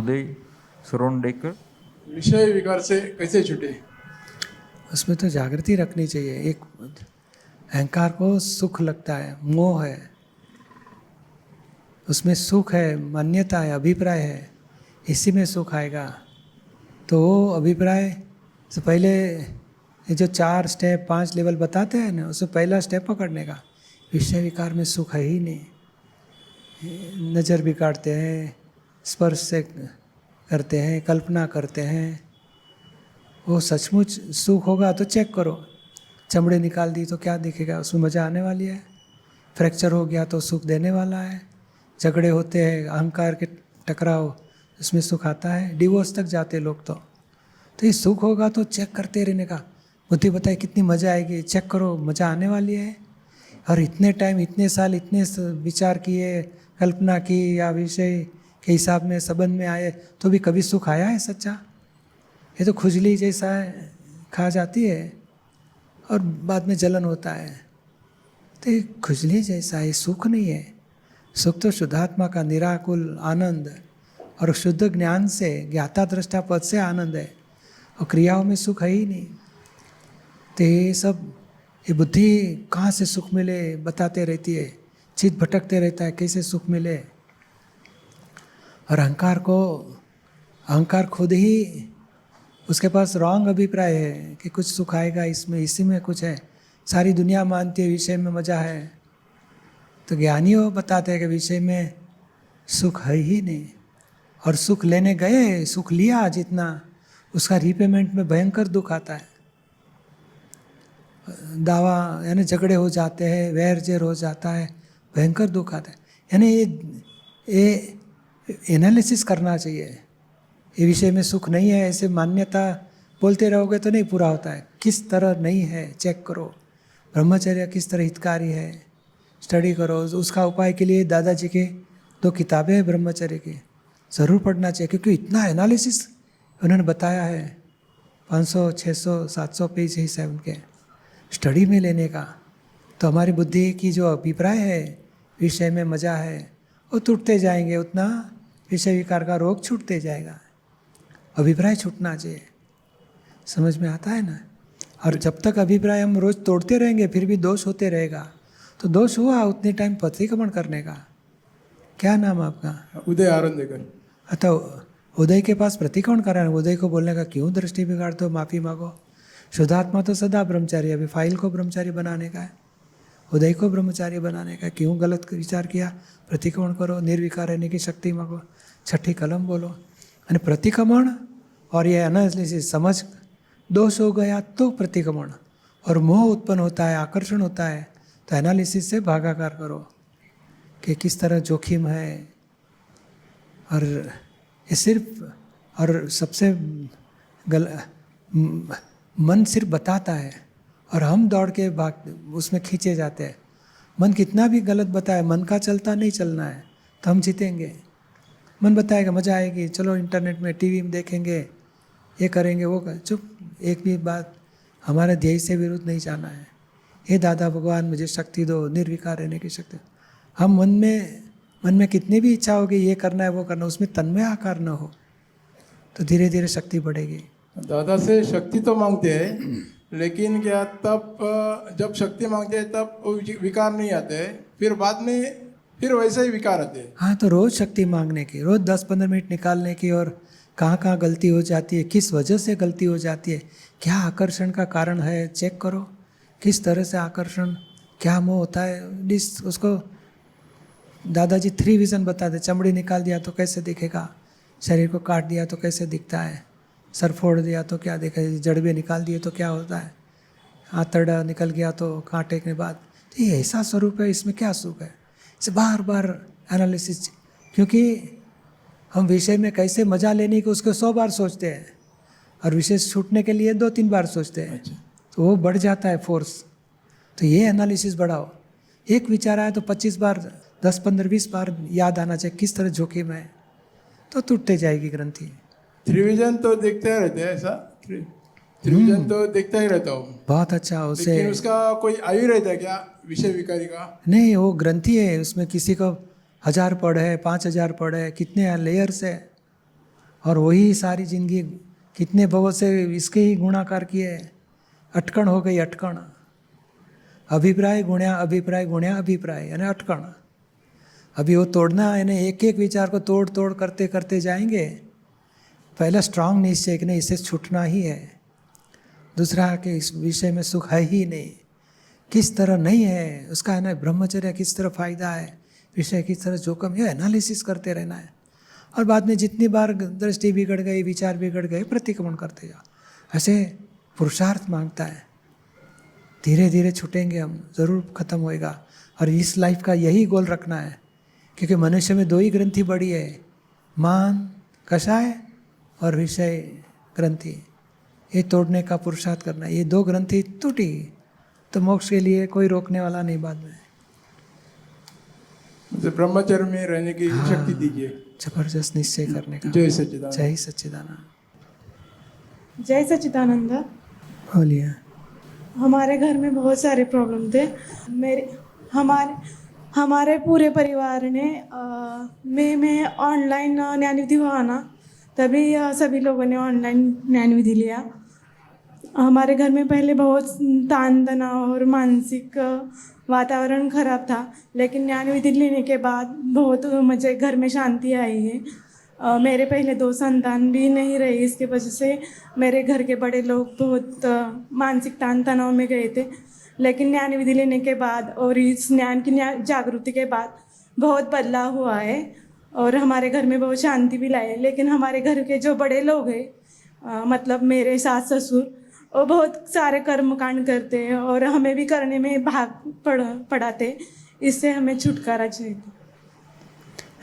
उदय सुरोंडेकर। विषय विकार से कैसे छूटे? उसमें तो जागृति रखनी चाहिए। एक अहंकार को सुख लगता है, मोह है, उसमें सुख है, मान्यता है, अभिप्राय है, इसी में सुख आएगा। तो वो अभिप्राय से पहले ये जो 4 स्टेप 5 लेवल बताते हैं ना, उसमें पहला स्टेप पकड़ने का। विषय विकार में सुख है ही नहीं। नज़र बिगाड़ते हैं, स्पर्श से करते हैं, कल्पना करते हैं। वो सचमुच सुख होगा तो चेक करो। चमड़े निकाल दी तो क्या दिखेगा? उसमें मज़ा आने वाली है। फ्रैक्चर हो गया तो सुख देने वाला है। झगड़े होते हैं, अहंकार के टकराव, उसमें सुख आता है। डिवोर्स तक जाते लोग तो ये सुख होगा तो चेक करते रहने का। बुद्धि बताए कितनी मज़ा आएगी, चेक करो, मज़ा आने वाली है। और इतने टाइम, इतने साल, इतने विचार किए, कल्पना की या विषय के हिसाब में संबंध में आए तो भी कभी सुख आया है सच्चा? ये तो खुजली जैसा है, खा जाती है और बाद में जलन होता है। तो ये खुजली जैसा है, सुख नहीं है। सुख तो शुद्धात्मा का निराकुल आनंद और शुद्ध ज्ञान से, ज्ञाता दृष्टा पद से आनंद है। और क्रियाओं में सुख है ही नहीं। तो ये सब, ये बुद्धि कहाँ से सुख मिले बताते रहती है, चित भटकते रहता है कैसे सुख मिले। और अहंकार खुद ही, उसके पास रॉन्ग अभिप्राय है कि कुछ सुख आएगा इसमें, इसी में कुछ है। सारी दुनिया मानती है विषय में मज़ा है, तो ज्ञानियों बताते हैं कि विषय में सुख है ही नहीं। और सुख लेने गए, सुख लिया जितना, उसका रिपेमेंट में भयंकर दुख आता है। दावा यानी झगड़े हो जाते हैं, वैर जैर हो जाता है, भयंकर दुख आता है। यानी ये एनालिसिस करना चाहिए। ये विषय में सुख नहीं है ऐसे मान्यता बोलते रहोगे तो नहीं पूरा होता है। किस तरह नहीं है चेक करो। ब्रह्मचर्य किस तरह हितकारी है, स्टडी करो। उसका उपाय के लिए दादाजी के 2 किताबें हैं ब्रह्मचर्य की, ज़रूर पढ़ना चाहिए। क्योंकि इतना एनालिसिस उन्होंने बताया है, 500 600 700 पेज है उनके स्टडी में लेने का। तो हमारी बुद्धि की जो अभिप्राय है विषय में मज़ा है, वो टूटते जाएंगे, उतना विषय विकार का रोग छूटते जाएगा। अभिप्राय छूटना चाहिए। समझ में आता है ना? और जब तक अभिप्राय हम रोज़ तोड़ते रहेंगे फिर भी दोष होते रहेगा। तो दोष हुआ उतने टाइम प्रतिक्रमण करने का। क्या नाम आपका? उदय आनंदेकर। अतः उदय के पास प्रतिक्रमण कराना, उदय को बोलने का क्यों दृष्टि बिगाड़ते हो, माफ़ी मांगो। शुद्धात्मा तो सदा ब्रह्मचारी, अभी फाइल को ब्रह्मचारी बनाने का है, उदय को ब्रह्मचारी बनाने का। क्यों गलत विचार किया? प्रतिक्रमण करो, निर्विकार रहने की शक्ति मांगो, 6ठी कलम बोलो। यानी प्रतिक्रमण और ये एनालिसिस, समझ दोष हो गया तो प्रतिक्रमण, और मोह उत्पन्न होता है, आकर्षण होता है, तो एनालिसिस से भागाकार करो कि किस तरह जोखिम है। और ये सिर्फ, और सबसे मन सिर्फ बताता है और हम दौड़ के भाग उसमें खींचे जाते हैं। मन कितना भी गलत बताए, मन का चलता नहीं चलना है तो हम जीतेंगे। मन बताएगा मज़ा आएगी, चलो इंटरनेट में टीवी में देखेंगे, ये करेंगे, वो कर। चुप, एक भी बात हमारे ध्येय से विरुद्ध नहीं जाना है। हे दादा भगवान मुझे शक्ति दो, निर्विकार रहने की शक्ति। हम मन में कितनी भी इच्छा होगी, ये करना है वो करना, उसमें तन्मय आकार न हो तो धीरे धीरे शक्ति बढ़ेगी। दादा से शक्ति तो मांगते हैं, लेकिन क्या तब जब शक्ति मांगते हैं तब वो विकार नहीं आते हैं, फिर बाद में फिर वैसे ही विकार आते हैं। हाँ, तो रोज़ शक्ति मांगने की, रोज़ 10-15 मिनट निकालने की। और कहाँ कहाँ गलती हो जाती है, किस वजह से गलती हो जाती है, क्या आकर्षण का कारण है, चेक करो। किस तरह से आकर्षण, क्या मोह होता है, उसको दादाजी 3 विजन बताते। चमड़ी निकाल दिया तो कैसे दिखेगा, शरीर को काट दिया तो कैसे दिखता है, सर फोड़ दिया तो क्या दिखेगा, जड़बे निकाल दिए तो क्या होता है, आंतड़ा निकल गया तो कांटे के बाद। तो ये ऐसा स्वरूप है, इसमें क्या सुख है। इसे बार बार एनालिसिस, क्योंकि हम विषय में कैसे मजा लेने की उसको 100 बार सोचते हैं और विषय छूटने के लिए 2-3 बार सोचते हैं। तो वो बढ़ जाता है फोर्स। तो ये एनालिसिस बढ़ाओ। एक विचार आया तो 25 बार, 10, 15, 20 बार याद आना चाहिए किस तरह जोखिम है, तो टूटते जाएगी ग्रंथि। त्रिविजन तो देखते रहते हैं, ऐसा त्रिविजन तो देखता ही रहता हूँ। बहुत अच्छा। उसे लेकिन उसका कोई आयु रहता है क्या विषय विकारी का? नहीं, वो ग्रंथि है, उसमें किसी को 1000 पढ़ है, 5000 पढ़ है, कितने लेयर्स है। और वही सारी जिंदगी कितने बहुत से इसके ही गुणाकार किए, अटकण हो गई अटकण। अभिप्राय गुण्या अभिप्राय यानी अटकण। अभी वो तोड़ना यानी एक एक विचार को तोड़ तोड़ करते करते जाएंगे। पहला स्ट्रांग निश्चय कि नहीं, इसे छूटना ही है। दूसरा कि इस विषय में सुख है ही नहीं, किस तरह नहीं है उसका है ना, ब्रह्मचर्य किस तरह फायदा है, विषय किस तरह जोखम, ये एनालिसिस करते रहना है। और बाद में जितनी बार दृष्टि बिगड़ गई, विचार बिगड़ गए, प्रतिक्रमण करते जाओ। ऐसे पुरुषार्थ मांगता है। धीरे धीरे छूटेंगे हम, ज़रूर खत्म होएगा। और इस लाइफ का यही गोल रखना है, क्योंकि मनुष्य में दो ही ग्रंथि बड़ी है, मान कषाय और विषय ग्रंथि। ये तोड़ने का पुरुषार्थ करना है। ये दो ग्रंथि टूटी तो मोक्ष के लिए कोई रोकने वाला नहीं बाद में। मुझे ब्रह्मचर्य में रहने की शक्ति दीजिए। जबरदस्त निश्चय करने का। जय सच्चिदानंद। जय सच्चिदानंद। जय सच्चिदानंद। बोलिए। हमारे घर में बहुत सारे प्रॉब्लम थे। हमारे पूरे परिवार ने मैं ऑनलाइन ज्ञान विधि हुआ ना, तभी सभी लोगों ने ऑनलाइन ज्ञान विधि लिया। हमारे घर में पहले बहुत तान तनाव और मानसिक वातावरण खराब था, लेकिन ज्ञान विधि लेने के बाद बहुत मुझे घर में शांति आई है। मेरे पहले 2 संतान भी नहीं रही, इसके वजह से मेरे घर के बड़े लोग बहुत मानसिक तान तनाव में गए थे। लेकिन ज्ञान विधि लेने के बाद और इस ज्ञान की जागृति के बाद बहुत बदलाव हुआ है और हमारे घर में बहुत शांति भी लाई है। लेकिन हमारे घर के जो बड़े लोग हैं, मतलब मेरे सास ससुर, वो बहुत सारे कर्म कांड करते हैं और हमें भी करने में भाग पड़ाते। इससे हमें छुटकारा चाहिए।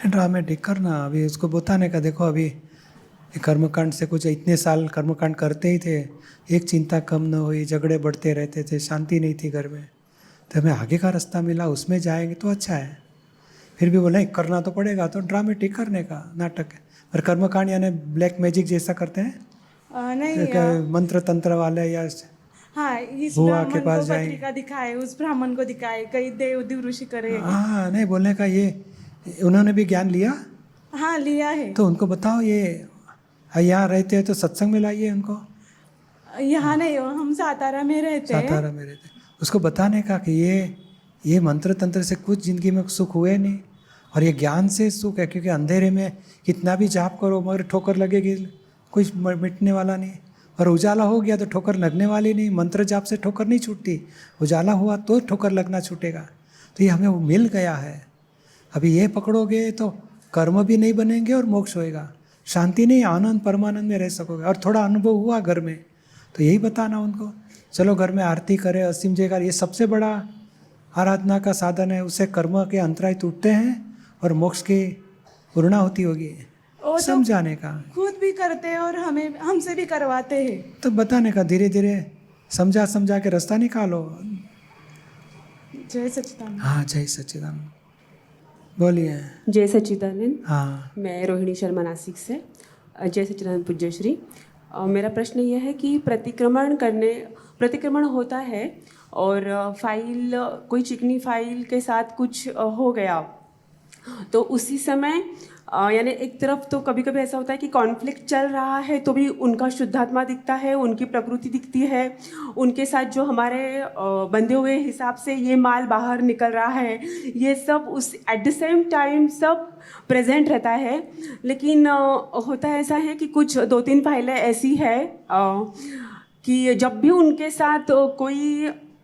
ड्रामेटिक करना, अभी उसको बताने का। देखो अभी कर्मकांड से कुछ इतने साल कर्मकांड करते ही थे, एक चिंता कम न हुई, झगड़े बढ़ते रहते थे, शांति नहीं थी घर में। तो हमें आगे का रास्ता मिला, उसमें जाएंगे तो अच्छा है। फिर भी बोला करना तो पड़ेगा, तो ड्रामेटिक करने का नाटक है। और कर्मकांड यानी ब्लैक मैजिक जैसा करते हैं? नहीं, मंत्र तंत्र वाले या हाँ, इस बुआ के ब्राह्मण पास को जाएंगे। पत्रिका दिखाए, उस ब्राह्मण को दिखाए, कई देव ऋषि करे। हाँ, नहीं बोलने का ये, उन्होंने भी ज्ञान लिया? हाँ, लिया है। तो उनको बताओ, ये यहाँ रहते हैं तो सत्संग में लाइए उनको। यहाँ नहीं हो, हम सातारा में रहते हैं। सातारा में रहते, उसको बताने का कि ये मंत्र तंत्र से कुछ ज़िंदगी में सुख हुए नहीं, और ये ज्ञान से सुख है। क्योंकि अंधेरे में कितना भी जाप करो मगर ठोकर लगेगी, कुछ मिटने वाला नहीं। और उजाला हो गया तो ठोकर लगने वाली नहीं। मंत्र जाप से ठोकर नहीं छूटती, उजाला हुआ तो ठोकर लगना छूटेगा। तो ये हमें वो मिल गया है। अभी ये पकड़ोगे तो कर्म भी नहीं बनेंगे और मोक्ष होएगा। शांति नहीं, आनंद परमानंद में रह सकोगे। और थोड़ा अनुभव हुआ घर में तो यही बताना उनको, चलो घर में आरती करें, असीम जयकार, ये सबसे बड़ा आराधना का साधन है। उससे कर्म के अंतराय टूटते हैं और मोक्ष की पूर्णाहुति होगी। वो तो समझाने का, खुद भी करते हैं और हमसे भी करवाते हैं। तो बताने का, धीरे धीरे समझा के रास्ता निकालो। जय सच्चिदानंद। हाँ, जय सच्चिदानंद। बोलिए। जय सच्चिदानंद। हाँ, मैं रोहिणी शर्मा नासिक से। जय सच्चिदानंद पूज्यश्री। मेरा प्रश्न यह है कि प्रतिक्रमण होता है और फाइल, कोई चिकनी फाइल के साथ कुछ हो गया, तो उसी समय यानी एक तरफ तो कभी कभी ऐसा होता है कि कॉन्फ्लिक्ट चल रहा है तो भी उनका शुद्धात्मा दिखता है, उनकी प्रकृति दिखती है, उनके साथ जो हमारे बंधे हुए हिसाब से ये माल बाहर निकल रहा है, ये सब उस एट द सेम टाइम सब प्रेजेंट रहता है। लेकिन होता ऐसा है कि कुछ 2-3 फाइलें ऐसी है कि जब भी उनके साथ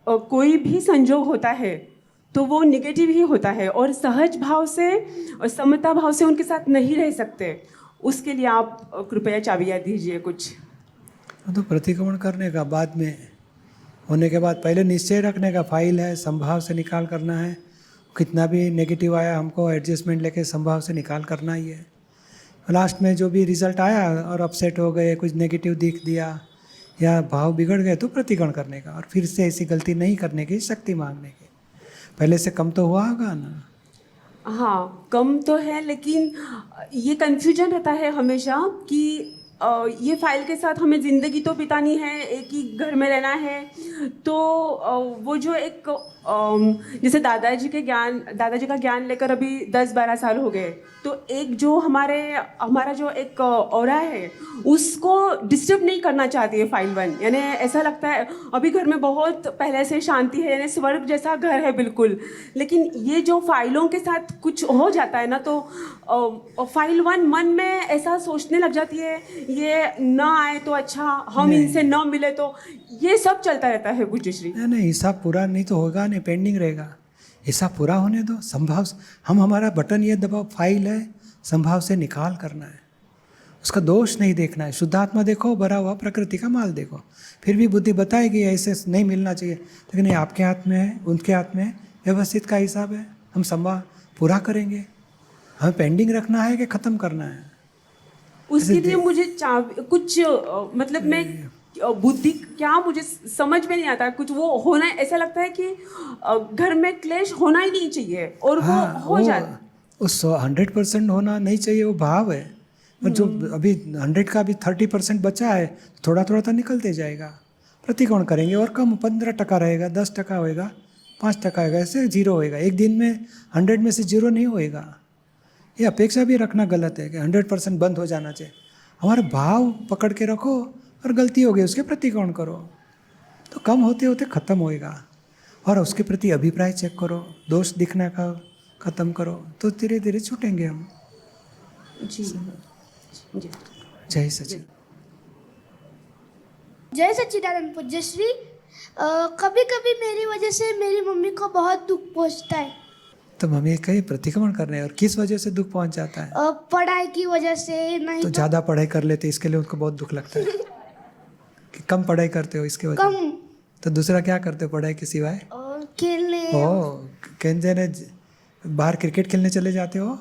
कोई भी संजोग होता है तो वो निगेटिव ही होता है और सहज भाव से और समता भाव से उनके साथ नहीं रह सकते। उसके लिए आप कृपया चाबियाँ दीजिए कुछ। तो प्रतिक्रमण करने का बाद में होने के बाद पहले निश्चय रखने का, फाइल है संभाव से निकाल करना है। कितना भी नेगेटिव आया हमको एडजस्टमेंट लेके संभाव से निकाल करना ही है। लास्ट में जो भी रिजल्ट आया और अपसेट हो गए, कुछ नेगेटिव दिख दिया या भाव बिगड़ गए, तो प्रतिक्रमण करने का और फिर से ऐसी गलती नहीं करने की शक्ति मांगने की। पहले से कम तो हुआ होगा ना? हाँ, कम तो है, लेकिन ये कन्फ्यूजन रहता है हमेशा कि ये फाइल के साथ हमें ज़िंदगी तो बितानी है, एक ही घर में रहना है, तो वो जो एक जैसे दादाजी का ज्ञान लेकर अभी 10-12 साल हो गए, तो एक जो हमारा जो एक ऑरा है उसको डिस्टर्ब नहीं करना चाहती है फाइल 1। यानी ऐसा लगता है अभी घर में बहुत पहले से शांति है, यानी स्वर्ग जैसा घर है बिल्कुल, लेकिन ये जो फाइलों के साथ कुछ हो जाता है ना, तो फाइल 1 मन में ऐसा सोचने लग जाती है, ये ना आए तो अच्छा, हम इनसे ना मिले तो, ये सब चलता रहता है पूज्यश्री। नहीं, हिसाब पूरा नहीं तो होगा नहीं, पेंडिंग रहेगा। हिसाब पूरा होने दो। संभाव हम हमारा बटन ये दबाओ, फाइल है, संभाव से निकाल करना है, उसका दोष नहीं देखना है। शुद्धात्मा देखो, भरा हुआ प्रकृति का माल देखो, फिर भी बुद्धि बताएगी ऐसे नहीं मिलना चाहिए, लेकिन नहीं, आपके हाथ में है, उनके हाथ में है, व्यवस्थित का हिसाब है, हम संभाव पूरा करेंगे। हमें पेंडिंग रखना है कि ख़त्म करना है? उसके लिए मुझे कुछ मतलब मैं बुद्धि क्या, मुझे समझ में नहीं आता कुछ। वो होना ऐसा लगता है कि घर में क्लेश होना ही नहीं चाहिए, और वो हो जाता। उस 100% होना नहीं चाहिए, वो भाव है। और जो अभी 100 का अभी 30% बचा है, थोड़ा थोड़ा तो निकलते जाएगा। प्रतिकोण करेंगे और कम 15% रहेगा, 10% होएगा, 5% होएगा, ऐसे 0 होएगा। एक दिन में 100 में से 0 नहीं होएगा। ये अपेक्षा भी रखना गलत है कि 100% बंद हो जाना चाहिए। हमारा भाव पकड़ के रखो, और गलती हो गई उसके प्रतिकोण करो, तो कम होते होते ख़त्म होएगा। और उसके प्रति अभिप्राय चेक करो, दोष दिखने का ख़त्म करो, तो धीरे धीरे छूटेंगे हम। जी जी। जय सचिन। जय सच्चिदानंद पूज्यश्री। कभी कभी मेरी वजह से मेरी मम्मी को बहुत दुख पहुंचता है। तो मम्मी कहीं प्रतिक्रमण करने हैं, और किस वजह से दुख पहुंच जाता है? पढ़ाई की वजह से। नहीं तो ज़्यादा पढ़ाई कर लेते इसके लिए उनको बहुत दुख लगता है कि कम पढ़ाई करते हो इसके वजह। कम। तो दूसरा क्या करते हो पढ़ाई के सिवाय? खेलने। कहते ने बाहर क्रिकेट खेलने चले जाते हो?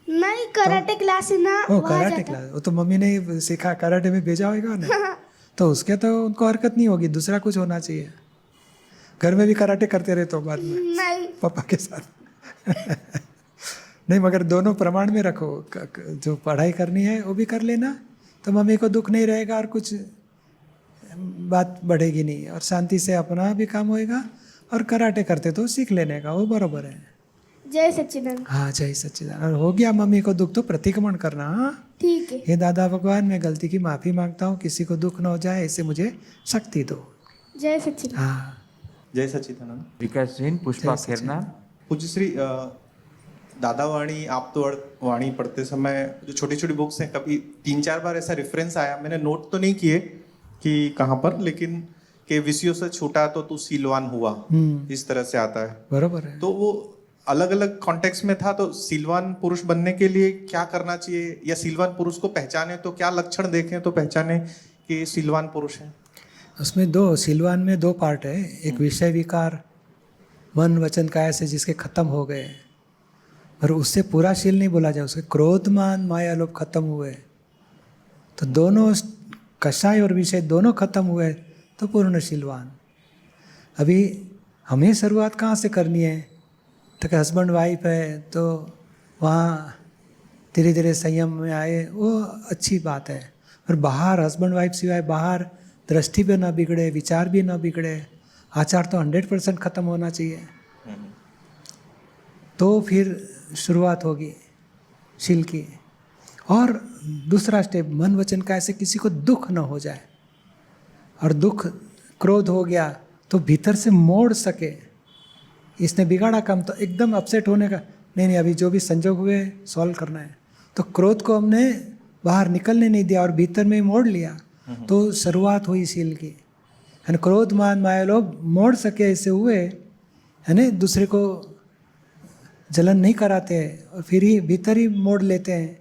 नहीं, कराटे क्लास है ना। कराटे क्लास, वो तो मम्मी ने सीखा, कराटे में भेजा होगा ना। तो उसके तो उनको हरकत नहीं होगी, दूसरा कुछ होना चाहिए। घर में भी कराटे करते रहते हो बाद में? नहीं, पापा के साथ नहीं, मगर दोनों प्रमाण में रखो। जो पढ़ाई करनी है वो भी कर लेना, तो मम्मी को दुख नहीं रहेगा और कुछ बात बढ़ेगी नहीं, और शांति से अपना भी काम होएगा। और कराटे करते तो सीख लेने का, वो बरोबर है। जय सच्चिदानंद। हाँ, जय सच्चिदानंद। और हो गया मम्मी को दुख तो प्रतिक्रमण करना। हाँ ठीक है। हे दादा भगवान, मैं गलती की माफ़ी मांगता हूँ, किसी को दुख न हो जाए, ऐसे मुझे शक्ति दो। जय सच्चिदानंद। हाँ, जय सच्चिदानंद। विकास जैन, पुष्पा खेरनार। पूज्यश्री, दादा वाणी, आप तो वाणी पढ़ते समय जो छोटी छोटी बुक्स हैं, कभी 3-4 बार ऐसा रेफरेंस आया, मैंने नोट तो नहीं किए कि कहाँ पर, लेकिन कि विषयों से छूटा तो तू सीलवान हुआ, इस तरह से आता है। बरोबर है। तो वो अलग अलग कॉन्टेक्स्ट में था। तो सीलवान पुरुष बनने के लिए क्या करना चाहिए, या सीलवान पुरुष को पहचाने तो क्या लक्षण देखें तो पहचाने कि सीलवान पुरुष है? उसमें सीलवान में 2 पार्ट है। एक विषय विकार, मन वचन काया से जिसके खत्म हो गए, और उससे पूरा शील नहीं बोला जाए, उसके क्रोध मान माया लोभ खत्म हुए, तो दोनों कषाय और विषय दोनों खत्म हुए तो पूर्ण शीलवान। अभी हमें शुरुआत कहाँ से करनी है? तो कि हस्बैंड वाइफ है तो वहाँ धीरे धीरे संयम में आए, वो अच्छी बात है। और बाहर हस्बैंड वाइफ सिवाय बाहर दृष्टि भी ना बिगड़े, विचार भी ना बिगड़े, आचार तो 100% ख़त्म होना चाहिए, तो फिर शुरुआत होगी शील की। और दूसरा स्टेप, मन वचन का ऐसे किसी को दुख न हो जाए, और दुख क्रोध हो गया तो भीतर से मोड़ सके। इसने बिगाड़ा काम, तो एकदम अपसेट होने का नहीं, अभी जो भी संजोग हुए सॉल्व करना है। तो क्रोध को हमने बाहर निकलने नहीं दिया और भीतर में मोड़ लिया, तो शुरुआत हुई शील की। है ना, क्रोध मान माया लोभ मोड़ सके, ऐसे हुए, है ना, दूसरे को जलन नहीं कराते हैं, और फिर ही भीतर ही मोड़ लेते हैं,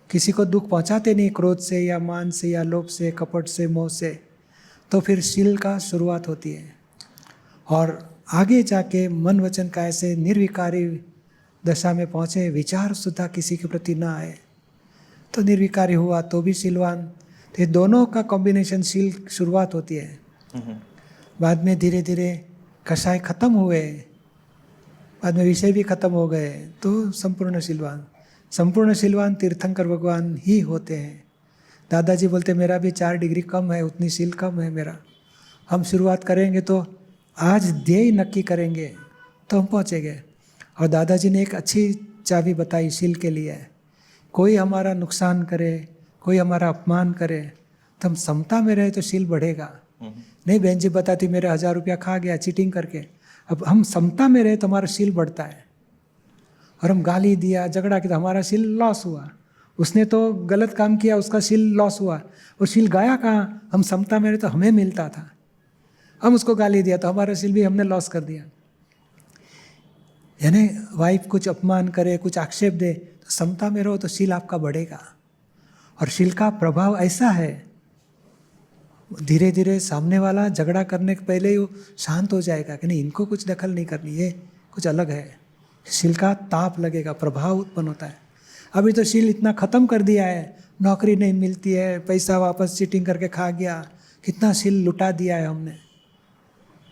किसी को दुख पहुंचाते नहीं क्रोध से या मान से या लोभ से, कपट से, मोह से। तो फिर शील का शुरुआत होती है। और आगे जाके मन वचन का ऐसे निर्विकारी दशा में पहुँचे, विचार सुधा किसी के प्रति ना आए, तो निर्विकारी हुआ तो भी शीलवान। तो ये दोनों का कॉम्बिनेशन शील शुरुआत होती है। बाद में धीरे धीरे कषाय खत्म हुए, बाद में विषय भी खत्म हो गए, तो संपूर्ण शीलवान। संपूर्ण शीलवान तीर्थंकर भगवान ही होते हैं। दादाजी बोलते मेरा भी 4 डिग्री कम है, उतनी शील कम है मेरा। हम शुरुआत करेंगे तो आज ध्येय नक्की करेंगे तो हम पहुँचेंगे। और दादाजी ने एक अच्छी चाबी बताई शील के लिए, कोई हमारा नुकसान करे, कोई हमारा अपमान करे तो हम समता में रहे तो शील बढ़ेगा। नहीं बहन जी बताती मेरे 1000 रुपया खा गया चीटिंग करके, अब हम समता में रहे तो हमारा शील बढ़ता है। और हम गाली दिया झगड़ा किया तो हमारा शील लॉस हुआ। उसने तो गलत काम किया, उसका शील लॉस हुआ, और शील गया कहाँ? हम समता में रहे तो हमें मिलता था, हम उसको गाली दिया तो हमारा शील भी हमने लॉस कर दिया। यानी वाइफ कुछ अपमान करे, कुछ आक्षेप दे तो समता में रहो तो शील आपका बढ़ेगा। और शील का प्रभाव ऐसा है, धीरे धीरे सामने वाला झगड़ा करने के पहले ही वो शांत हो जाएगा कि नहीं इनको कुछ दखल नहीं करनी, ये कुछ अलग है। शील का ताप लगेगा, प्रभाव उत्पन्न होता है। अभी तो शील इतना ख़त्म कर दिया है, नौकरी नहीं मिलती है, पैसा वापस चीटिंग करके खा गया, कितना शील लुटा दिया है हमने।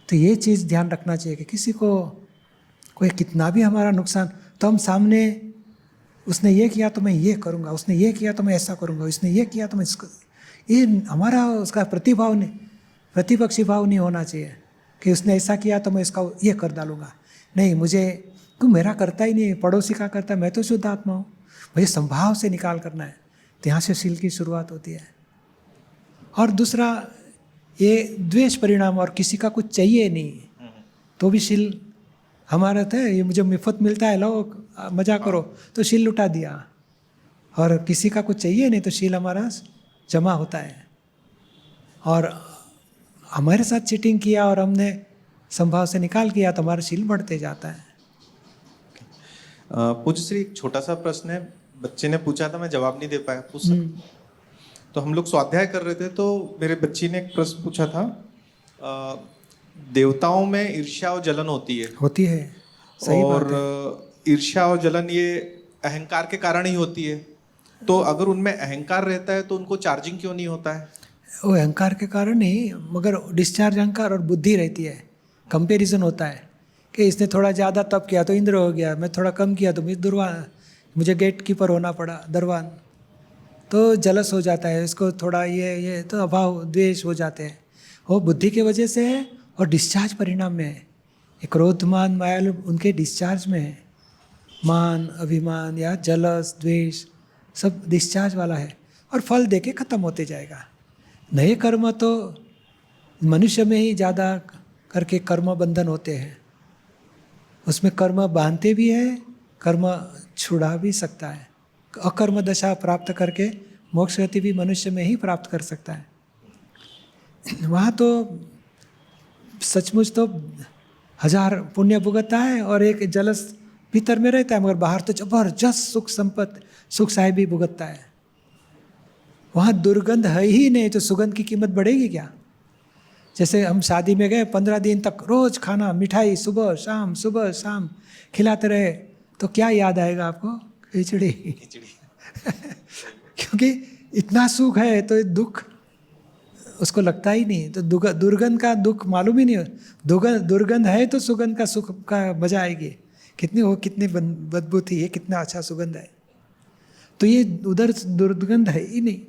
तो ये चीज़ ध्यान रखना चाहिए कि किसी को कोई कितना भी हमारा नुकसान, तो हम सामने उसने ये किया तो मैं ये करूँगा, उसने ये किया तो मैं ऐसा करूँगा, उसने ये किया तो मैं इसको, ये हमारा उसका प्रतिभाव नहीं, प्रतिपक्षी भाव नहीं होना चाहिए कि उसने ऐसा किया तो मैं इसका ये कर डालूँगा। नहीं, मुझे क्यों मेरा करता ही नहीं, पड़ोसी का करता है, मैं तो शुद्ध आत्मा हूँ, मुझे संभाव से निकाल करना है। तो यहाँ से शील की शुरुआत होती है। और दूसरा ये द्वेष परिणाम, और किसी का कुछ चाहिए नहीं तो भी शील हमारा था, ये मुझे मुफ्त मिलता है लो मजा करो तो शील लुटा दिया। और किसी का कुछ चाहिए नहीं तो शील हमारा जमा होता है। और हमारे साथ चीटिंग किया और हमने संभाव से निकाल किया तो हमारा शील बढ़ते जाता है। पूज्य श्री, एक छोटा सा प्रश्न है, बच्चे ने पूछा था, मैं जवाब नहीं दे पाया, पूछ सकता? तो हम लोग स्वाध्याय कर रहे थे तो मेरे बच्ची ने एक प्रश्न पूछा था, देवताओं में ईर्ष्या और जलन होती है। सही और बात है। ईर्ष्या और जलन ये अहंकार के कारण ही होती है। तो अगर उनमें अहंकार रहता है तो उनको चार्जिंग क्यों नहीं होता है? वो अहंकार के कारण नहीं, मगर डिस्चार्ज अहंकार और बुद्धि रहती है। कंपैरिजन होता है कि इसने थोड़ा ज़्यादा तप किया तो इंद्र हो गया, मैं थोड़ा कम किया तो मुझे गेट कीपर होना पड़ा, दरवान। तो जलस हो जाता है, इसको थोड़ा ये तो अभाव द्वेष हो जाते हैं। वो बुद्धि के वजह से है और डिस्चार्ज परिणाम में है। क्रोध मान माया उनके डिस्चार्ज में है। मान अभिमान या जलस द्वेष सब डिस्चार्ज वाला है, और फल देके ख़त्म होते जाएगा। नए कर्म तो मनुष्य में ही ज़्यादा करके कर्म बंधन होते हैं, उसमें कर्म बांधते भी है, कर्म छुड़ा भी सकता है। अकर्म दशा प्राप्त करके मोक्ष गति भी मनुष्य में ही प्राप्त कर सकता है। वहाँ तो सचमुच तो 1000 पुण्य भुगतता है और एक जलस भीतर में रहता है, मगर बाहर तो जबरदस्त सुख संपत्ति सुख साहेब भी भुगतता है। वहाँ दुर्गंध है ही नहीं तो सुगंध की कीमत बढ़ेगी क्या? जैसे हम शादी में गए, 15 दिन तक रोज खाना मिठाई सुबह शाम खिलाते रहे तो क्या याद आएगा आपको? खिचड़ी क्योंकि इतना सुख है तो दुख उसको लगता ही नहीं। तो दुर्गंध का दुख मालूम ही नहीं हो। दुर्गंध है तो सुगंध का सुख का मजा आएगी। कितनी बदबू थी, ये कितना अच्छा सुगंध है। तो ये उधर दुर्गंध है ही नहीं,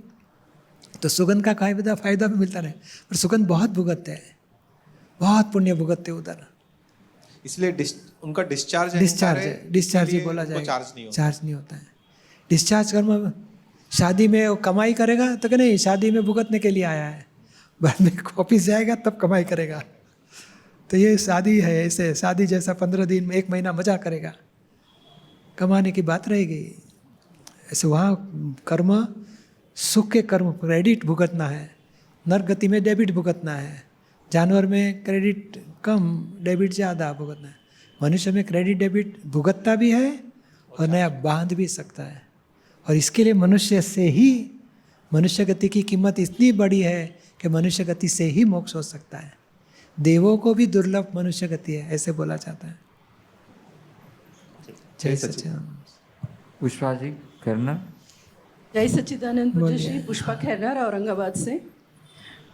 तो सुगंध का फायदा भी मिलता रहे, पर सुगंध बहुत भुगतते हैं, बहुत पुण्य भुगतते उधर। इसलिए उनका डिस्चार्ज ही बोला जाएगा, चार्ज नहीं होता है। डिस्चार्ज कर्म शादी में वो कमाई करेगा तो क्या नहीं, शादी में भुगतने के लिए आया है, बाद में ऑफिस जाएगा तब कमाई करेगा। तो ये शादी है, ऐसे शादी जैसा 15 दिन में 1 महीना मजा करेगा, कमाने की बात रहेगी। ऐसे वहाँ कर्म सुख के कर्म क्रेडिट भुगतना है, नर गति में डेबिट भुगतना है, जानवर में क्रेडिट कम डेबिट ज़्यादा भुगतना है। मनुष्य में क्रेडिट डेबिट भुगतता भी है और नया बांध भी सकता है। और इसके लिए मनुष्य गति की कीमत इतनी बड़ी है कि मनुष्य गति से ही मोक्ष हो सकता है। देवों को भी दुर्लभ मनुष्य गति है, ऐसे बोला जाता है। जय सच्चिदानंद। पुष्पा जी करना। जय सच्चिदानंद। पूज्य श्री पुष्पा खैरनार, औरंगाबाद से।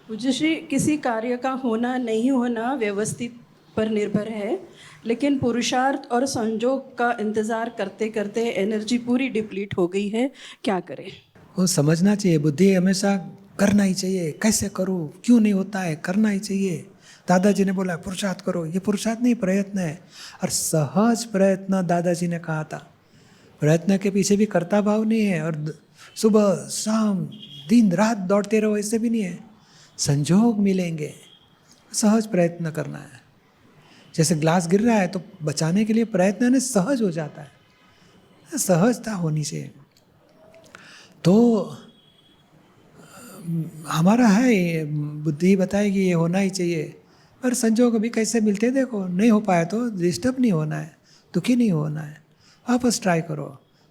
पूज्य श्री, किसी कार्य का होना नहीं होना व्यवस्थित पर निर्भर है, लेकिन पुरुषार्थ और संजोग का इंतजार करते करते एनर्जी पूरी डिप्लीट हो गई है, क्या करें? वो समझना चाहिए, बुद्धि हमेशा करना ही चाहिए। कैसे करूँ, क्यों नहीं होता है, करना ही चाहिए। दादाजी ने बोला पुरुषार्थ करो, ये पुरुषार्थ नहीं, प्रयत्न है। और सहज प्रयत्न दादाजी ने कहा था। प्रयत्न के पीछे भी कर्ता भाव नहीं है, और सुबह शाम दिन रात दौड़ते रहो ऐसे भी नहीं है। संजोग मिलेंगे, सहज प्रयत्न करना है। जैसे ग्लास गिर रहा है तो बचाने के लिए प्रयत्न ने सहज हो जाता है, सहजता होनी चाहिए। तो हमारा है ये, बुद्धि बताएगी ये होना ही चाहिए, पर संजोग अभी कैसे मिलते हैं देखो। नहीं हो पाया तो डिस्टर्ब नहीं होना है, दुखी नहीं होना है, वापस ट्राई करो।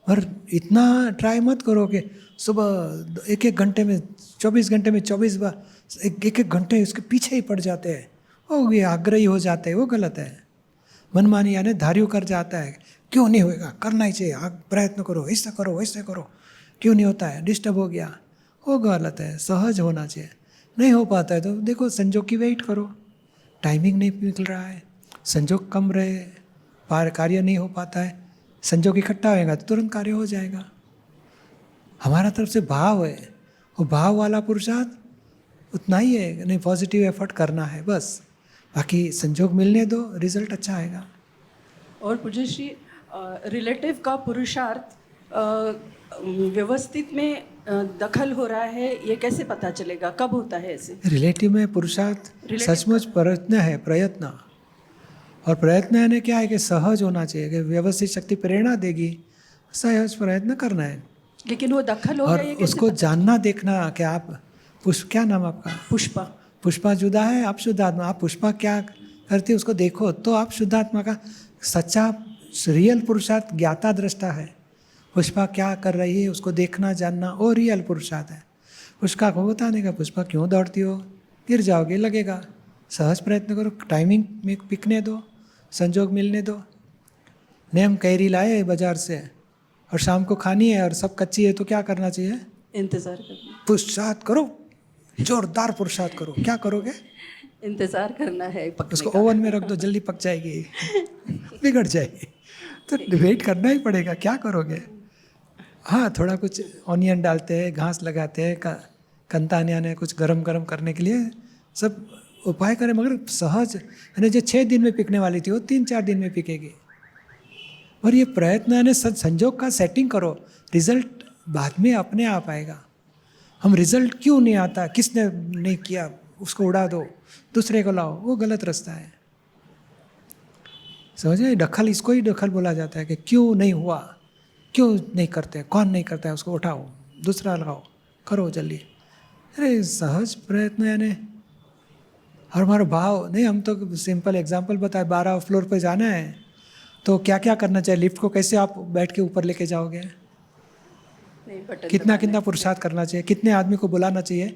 और इतना ट्राई मत करो कि सुबह एक घंटे में 24 घंटे में 24 बार एक घंटे उसके पीछे ही पड़ जाते हैं, वो ये आग्रही हो जाते हैं, वो गलत है। मनमानी यानी धार्यु कर जाता है, क्यों नहीं होएगा, करना ही चाहिए, प्रयत्न करो, ऐसा करो वैसे करो, क्यों नहीं होता है, डिस्टर्ब हो गया, वो गलत है। सहज होना चाहिए। नहीं हो पाता है तो देखो संजोग की वेट करो, टाइमिंग नहीं निकल रहा है, संजोग कम रहे, कार्य नहीं हो पाता है, संजोग इकट्ठा होएगा तो तुरंत कार्य हो जाएगा। हमारा तरफ से भाव है, वो भाव वाला पुरुषार्थ उतना ही है, नहीं पॉजिटिव एफर्ट करना है बस, बाकी संजोग मिलने दो, रिजल्ट अच्छा आएगा। और पूज्य श्री रिलेटिव का पुरुषार्थ व्यवस्थित में दखल हो रहा है, ये कैसे पता चलेगा, कब होता है ऐसे? रिलेटिव में पुरुषार्थ सचमुच प्रयत्न है, प्रयत्न। और प्रयत्न यानी क्या है कि सहज होना चाहिए, कि व्यवस्थित शक्ति प्रेरणा देगी, सहज प्रयत्न करना है। लेकिन वो दखल हो और गया, ये कैसे उसको पता? जानना देखना कि आप क्या नाम आपका? पुष्पा। पुष्पा जुदा है, आप शुद्धात्मा। आप पुष्पा क्या करती है उसको देखो, तो आप शुद्धात्मा का सच्चा रियल पुरुषार्थ ज्ञाता दृष्टा है। पुष्पा क्या कर रही है उसको देखना जानना, वो रियल पुरुषार्थ है। पुष्पा को बताने का, पुष्पा क्यों दौड़ती हो, गिर जाओगे, लगेगा। सहज प्रयत्न करो, टाइमिंग में पिकने दो, संजोग मिलने दो। नेम कैरी लाए बाजार से और शाम को खानी है और सब कच्ची है तो क्या करना चाहिए? इंतजार करना, पुरुषार्थ करो, जोरदार पुरुषार्थ करो। क्या करोगे? इंतजार करना है पकने उसको का। ओवन में रख दो, जल्दी पक जाएगी, बिगड़ जाएगी। तो वेट करना ही पड़ेगा, क्या करोगे? हाँ, थोड़ा कुछ ऑनियन डालते हैं, घास लगाते हैं, कंतानिया ने कुछ गरम करने के लिए सब उपाय करें, मगर सहज यानी जो 6 दिन में पिकने वाली थी वो 3-4 दिन में पिकेगी। और ये प्रयत्न यानी संजोग का सेटिंग करो, रिजल्ट बाद में अपने आप आएगा। हम रिजल्ट क्यों नहीं आता, किसने नहीं किया, उसको उड़ा दो, दूसरे को लाओ, वो गलत रास्ता है। समझे? दखल, इसको ही दखल बोला जाता है कि क्यों नहीं हुआ, क्यों नहीं करते, कौन नहीं करता है, उसको उठाओ, दूसरा लगाओ, करो जल्दी। अरे सहज प्रयत्न यानी, और हमारा भाव नहीं। हम तो सिंपल एग्जांपल बताए, 12 फ्लोर पे जाना है तो क्या क्या करना चाहिए? लिफ्ट को कैसे आप बैठ के ऊपर लेके जाओगे? नहीं, बटन कितना पुरुषार्थ करना चाहिए, कितने आदमी को बुलाना चाहिए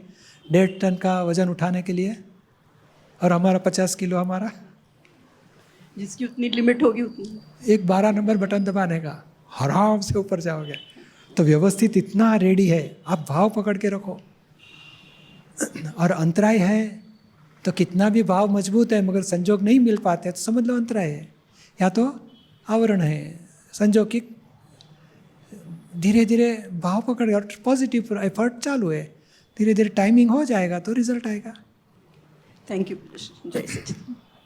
1.5 टन का वजन उठाने के लिए, और हमारा 50 किलो, हमारा जिसकी उतनी लिमिट होगी उतनी। एक 12 नंबर बटन दबाने का, आराम से ऊपर जाओगे। तो व्यवस्थित इतना रेडी है, आप भाव पकड़ के रखो। और अंतराय है तो कितना भी भाव मजबूत है मगर संजोग नहीं मिल पाते तो समझ लो अंतराय है, या तो आवरण है। संजोग की धीरे धीरे भाव पकड़ और पॉजिटिव एफर्ट चालू है, धीरे धीरे टाइमिंग हो जाएगा तो रिजल्ट आएगा। Thank you. जय सचिदानंद।